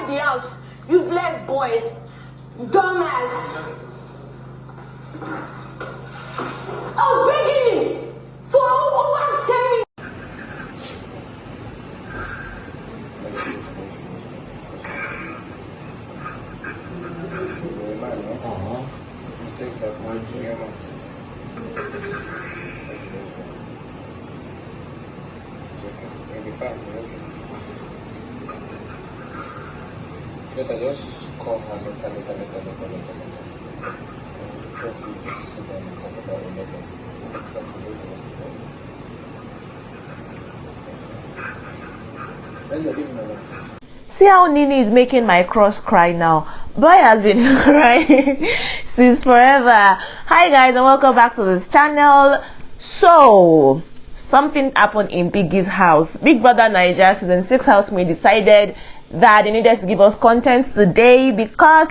the house. Useless boy. Dumbass. I was begging him for over 10 minutes. Mistakes have one forgiven. Maybe fine, okay. Later, just call her later. Probably just sit down and talk about it later. Accept it. See how Nini is making my cross cry now. Boy has been crying since forever. Hi guys and welcome back to this channel. So something happened in Biggie's house. Big Brother Naija season 6 housemate decided that they needed to give us content today because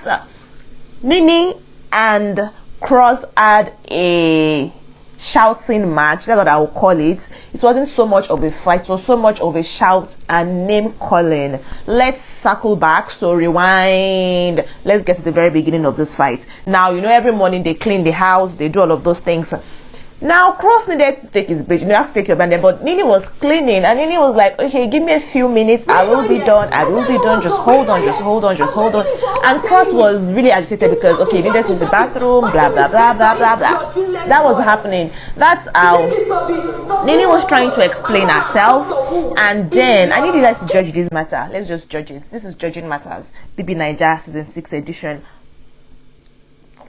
Nini and Cross had a shouting match. That's what I will call it. It wasn't so much of a fight, it was so much of a shout and name calling. Let's circle back, so rewind. Let's get to the very beginning of this fight. Now, you know, every morning they clean the house, they do all of those things. Now Cross needed to take his bitch, you know, you have to take your bandit, but Nini was cleaning and Nini was like, okay, give me a few minutes, I will be done, just hold on. And Cross was really agitated because, okay, Nini is in the bathroom, blah blah blah blah blah blah. That was happening. That's how Nini was trying to explain herself. And then I need you guys to judge this matter. Let's just judge it. This is Judging Matters, BB Naija season 6 edition.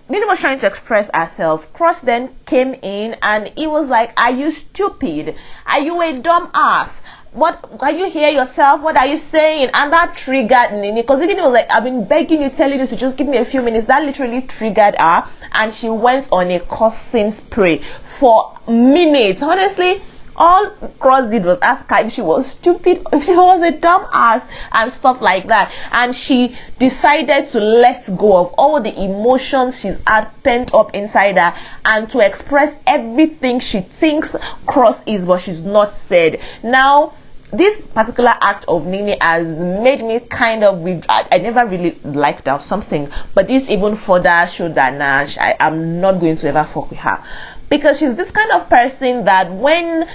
Nini was trying to express herself. Cross then came in and he was like, are you stupid? Are you a dumb ass? What, can you hear yourself? What are you saying? And that triggered Nini, because Nini was like, I've been begging you, telling you to just give me a few minutes. That literally triggered her and she went on a cursing spree for minutes. Honestly, all Cross did was ask her if she was stupid, if she was a dumb ass and stuff like that. And she decided to let go of all the emotions she's had pent up inside her and to express everything she thinks Cross is, but she's not said. Now, this particular act of Nini has made me kind of I never really liked her or something, but this even further showed that nah, I'm not going to ever fuck with her, because she's this kind of person that when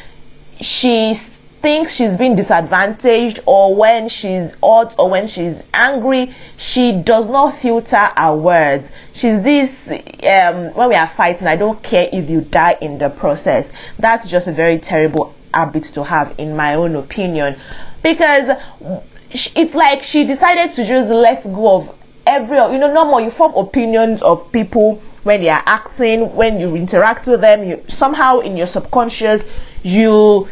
she thinks she's being disadvantaged, or when she's hot, or when she's angry, she does not filter her words. She's this when we are fighting, I don't care if you die in the process. That's just a very terrible habit to have, in my own opinion, because it's like she decided to just let go of every, you know, no more you form opinions of people when they are acting, when you interact with them, you somehow in your subconscious you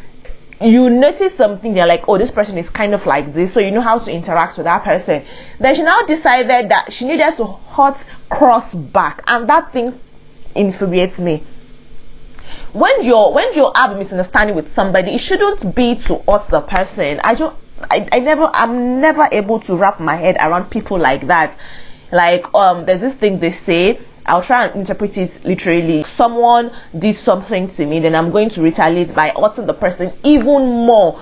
notice something, you're like, oh, this person is kind of like this, so you know how to interact with that person. Then she now decided that she needed to hurt Cross back, and that thing infuriates me. When you have a misunderstanding with somebody, it shouldn't be to hurt the person. I'm never able to wrap my head around people like that. Like there's this thing they say, I'll try and interpret it literally. Someone did something to me, then I'm going to retaliate by hurting the person even more.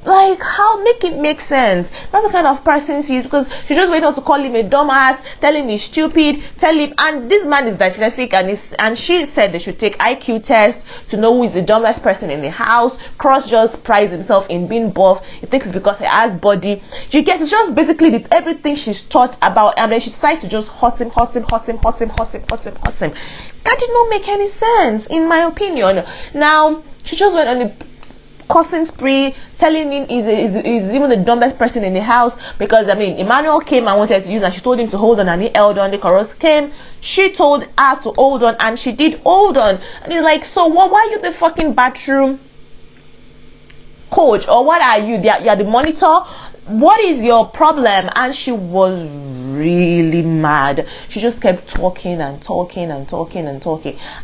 Like, how? Make it make sense. That's the kind of person she is, because she just went on to call him a dumbass, tell him he's stupid, tell him, and this man is dyslexic, and she said they should take IQ test to know who is the dumbest person in the house. Cross just prides himself in being buff. He thinks it's because he has body. You get, it's just basically everything she's taught about, and then she decides to just hurt him. That did not make any sense, in my opinion. Now, she just went on a cursing spree, telling him he's even the dumbest person in the house, because I mean, Emmanuel came and wanted to use, and she told him to hold on, and he held on. The chorus came, she told her to hold on, and she did hold on. And he's like, so what? Why are you the fucking bathroom coach, or what are you? You're the monitor. What is your problem? And she was really mad. She just kept talking and talking. And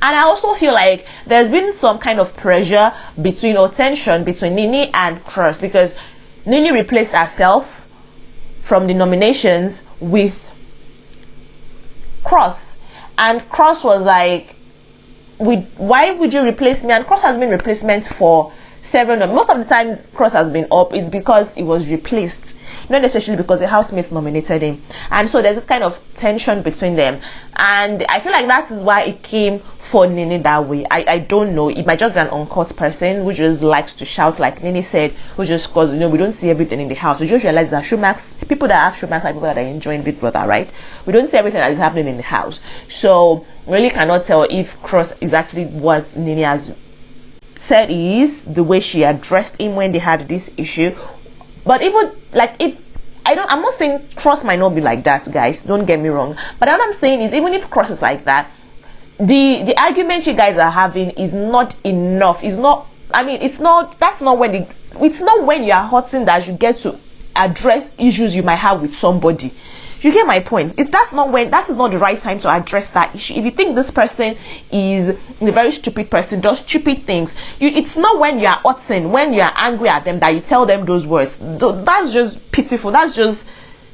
I also feel like there's been some kind of pressure between, or tension between, Nini and Cross, because Nini replaced herself from the nominations with Cross, and Cross was like, why would you replace me? And Cross has been replacements for several. Most of the times Cross has been up, it's because it was replaced. not necessarily because the housemates nominated him. And so there's this kind of tension between them, and I feel like that is why it came for Nini that way. I don't know, it might just be an uncut person who just likes to shout, like Nini said, who just, cause we don't see everything in the house. We just realize that people that have showmax are people that are enjoying Big Brother, right? We don't see everything that is happening in the house, so really cannot tell if Cross is actually what Nini has said is the way she addressed him when they had this issue. But even like, if I'm not saying Cross might not be like that, guys, don't get me wrong, but what I'm saying is, even if Cross is like that, the argument you guys are having is not enough. It's not, I mean, it's not when you are hurting that you get to address issues you might have with somebody. You get my point? That is not the right time to address that issue. If you think this person is a very stupid person, does stupid things, it's not when you are hurting, when you are angry at them, that you tell them those words. That's just pitiful. That's just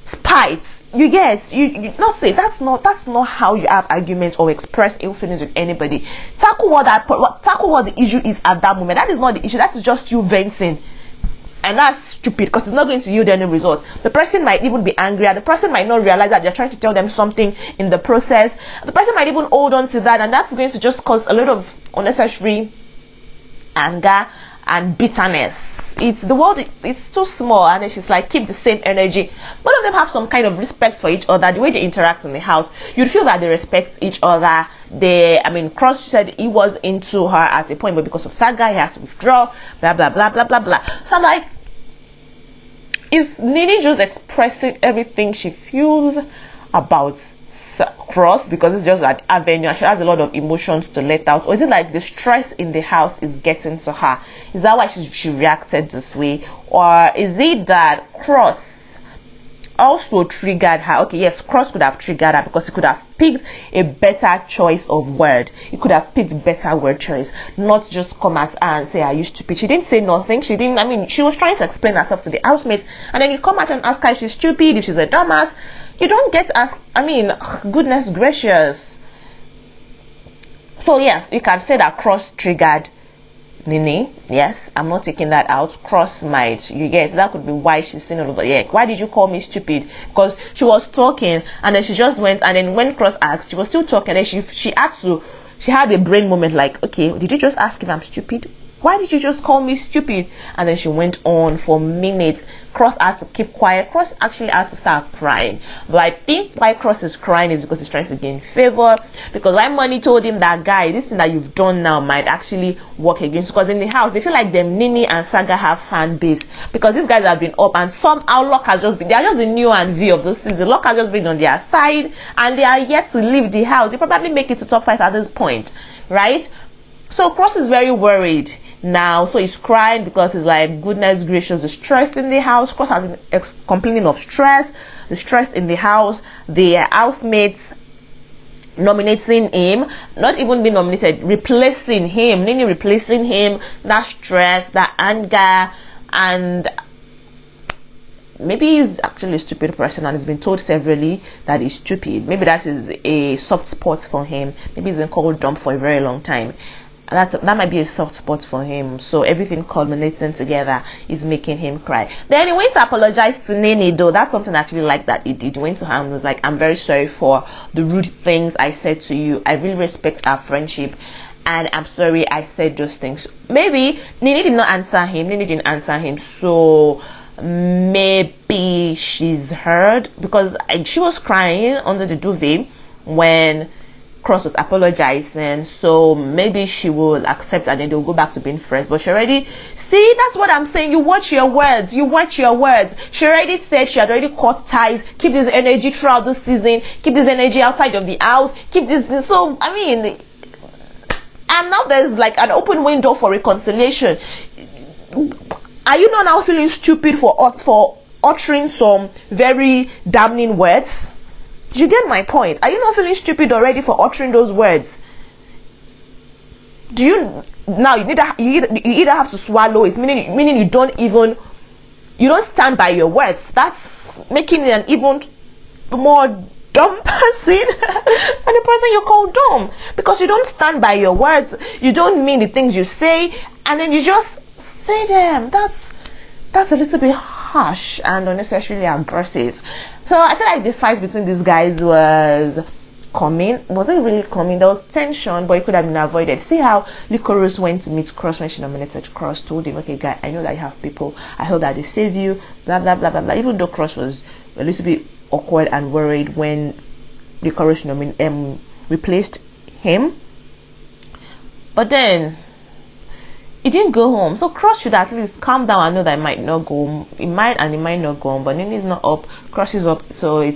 spite. You get, you not say, that's not how you have arguments or express ill feelings with anybody. Tackle what the issue is at that moment. That is not the issue. That is just you venting. And that's stupid, because it's not going to yield any result. The person might even be angry, and the person might not realize that you're trying to tell them something in the process. The person might even hold on to that, and that's going to just cause a lot of unnecessary anger and bitterness. The world, it's too small, and it's just like, keep the same energy. Both of them have some kind of respect for each other. The way they interact in the house, you'd feel that they respect each other. Cross said he was into her at a point, but because of Saga, he had to withdraw, blah blah blah blah blah blah. So I'm like, is Nini just expressing everything she feels about Cross because it's just that avenue and she has a lot of emotions to let out? Or is it like the stress in the house is getting to her? Is that why she reacted this way? Or is it that Cross also triggered her? Okay, yes, Cross could have triggered her because he could have picked a better choice of word. He could have picked better word choice, not just come at her and say, are you stupid? She didn't say nothing. She was trying to explain herself to the housemates, and then you come at her and ask her if she's stupid, if she's a dumbass. You don't get asked. Goodness gracious. So yes, you can say that Cross triggered Nini. Yes, I'm not taking that out. Cross might, you get, that could be why she's saying all over. Yeah, why did you call me stupid? Because she was talking, and then she just went, and then when Cross asked, she was still talking, and she had a brain moment, like, okay, did you just ask if I'm stupid? Why did you just call me stupid? And then she went on for minutes. Cross had to keep quiet. Cross actually had to start crying. But I think why Cross is crying is because he's trying to gain favor. Because when Money told him that, guy, this thing that you've done now might actually work against. Because in the house, they feel like them Nini and Saga have fan base. Because these guys have been up, and somehow luck has just been, they are just the new and V of those things. The luck has just been on their side, and they are yet to leave the house. They probably make it to top 5 at this point, right? So Cross is very worried now, so he's crying because he's like, goodness gracious, the stress in the house. Cross has been complaining of the stress in the house, the housemates nominating him, not even being nominated, replacing him, Nini replacing him, that stress, that anger, and maybe he's actually a stupid person and he's been told severally that he's stupid. Maybe that is a soft spot for him. Maybe he's been called dumb for a very long time. That might be a soft spot for him. So everything culminating together is making him cry. Then he went to apologize to Nini, though. That's something I actually like that he did. He went to her and was like, I'm very sorry for the rude things I said to you. I really respect our friendship, and I'm sorry I said those things. Maybe Nini did not answer him. Nini didn't answer him. So maybe she's heard, because she was crying under the duvet when Cross was apologizing, so maybe she will accept and then they'll go back to being friends. But she already, see, that's what I'm saying, you watch your words. She already said she had already cut ties. Keep this energy throughout the season, keep this energy outside of the house, keep this. So and now there's like an open window for reconciliation. Are you not now feeling stupid for uttering some very damning words? Do you get my point? Are you not feeling stupid already for uttering those words? Do you now? You either have to swallow it, meaning you don't stand by your words. That's making an even more dumb person than the person you call dumb, because you don't stand by your words. You don't mean the things you say, and then you just say them. That's a little bit harsh and unnecessarily aggressive. So I feel like the fight between these guys was coming. Was it really coming? There was tension, but it could have been avoided. See how Licorice went to meet Cross when she nominated Cross, told him, okay guy, I know that you have people, I hope that they save you, blah blah blah blah blah. Even though Cross was a little bit awkward and worried when Licorice replaced him, but then it didn't go home. So Cross should at least calm down and know that it might not go home. It might and it might not go home, but Nini is not up, Cross is up, so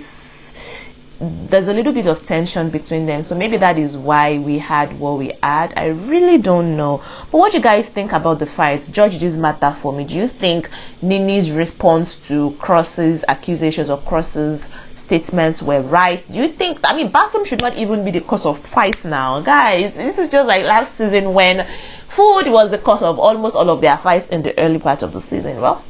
there's a little bit of tension between them. So maybe that is why we had what we had. I really don't know. But what do you guys think about the fight? Judge this matter for me. Do you think Nini's response to Cross's accusations or Cross's statements were right? Do you think, I mean, bathroom should not even be the cause of fight now, guys? This is just like last season when food was the cause of almost all of their fights in the early part of the season. Well,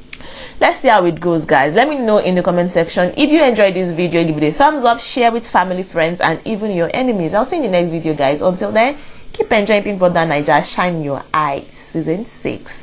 let's see how it goes, guys. Let me know in the comment section. If you enjoyed this video, give it a thumbs up, share with family, friends, and even your enemies. I'll see you in the next video, guys. Until then, keep enjoying Big Brother Naija, shine your eyes, season 6.